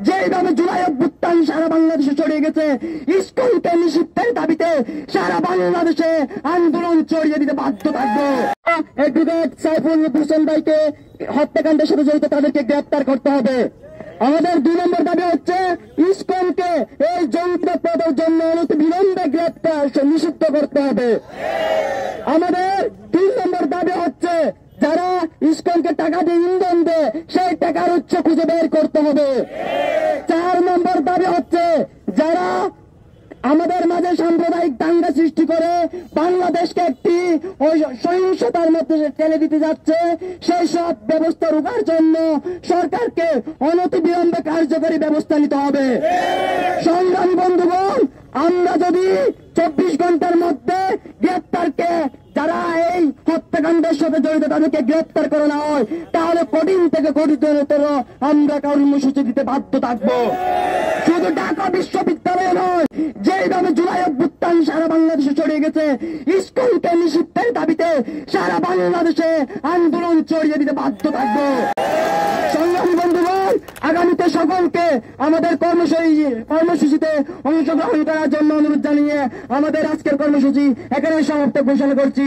যেভাবে জুলাই অভ্যুত্থান সারা বাংলাদেশে ছড়িয়ে গেছে, ইসকনকে নিষিদ্ধের দাবিতে সারা বাংলাদেশে আন্দোলন ছড়িয়ে দিতে বাধ্য থাকবো। অ্যাডভোকেট সাইফুল হোসেন ভাইকে হত্যাকাণ্ডের সাথে জড়িত তাদেরকে গ্রেপ্তার করতে হবে। আমাদের 2 নম্বর দাবি হচ্ছে ইসকনকে এই জঙ্গিবাদের জন্য অনতিবিলম্বে গ্রেপ্তার নিষিদ্ধ করতে হবে। আমাদের 3 নম্বর দাবি হচ্ছে যারা ইসকনকে টাকা দিয়ে ইন্ধন দেয় সেই টাকার উৎস খুঁজে বের করতে হবে। 4 নম্বর দাবি হচ্ছে যারা আমাদের মাঝে সাম্প্রদায়িক দাঙ্গা সৃষ্টি করে বাংলাদেশকে একটি সহিংসতার মধ্যে ঠেলে দিতে যাচ্ছে, সেই সব ব্যবস্থা রোখার জন্য সরকারকে অনতিবিলম্বে কার্যকরী ব্যবস্থা নিতে হবে। সংগ্রামী বন্ধুগণ, আমরা যদি 24 ঘন্টার মধ্যে গ্রেপ্তারকে যারা এই হত্যাকাণ্ডের সাথে জড়িত তাদেরকে গ্রেপ্তার করে না হয়, তাহলে কঠিন থেকে কঠিনতর আমরা কর্মসূচি দিতে বাধ্য থাকবো। শুধু ঢাকা বিশ্ববিদ্যালয় নয়, যেভাবে জুলাই অভ্যুত্থান সারা বাংলাদেশে ছড়িয়ে গেছে, ইসকনকে নিষিদ্ধের দাবিতে সারা বাংলাদেশে আন্দোলন ছড়িয়ে দিতে বাধ্য থাকবো। সংগ্রামী বন্ধুগণ, আগামীতে সকলকে আমাদের কর্মসূচিতে অংশগ্রহণ করার জন্য অনুরোধ জানিয়ে আমাদের আজকের কর্মসূচি এখানে সমাপ্ত ঘোষণা করছি।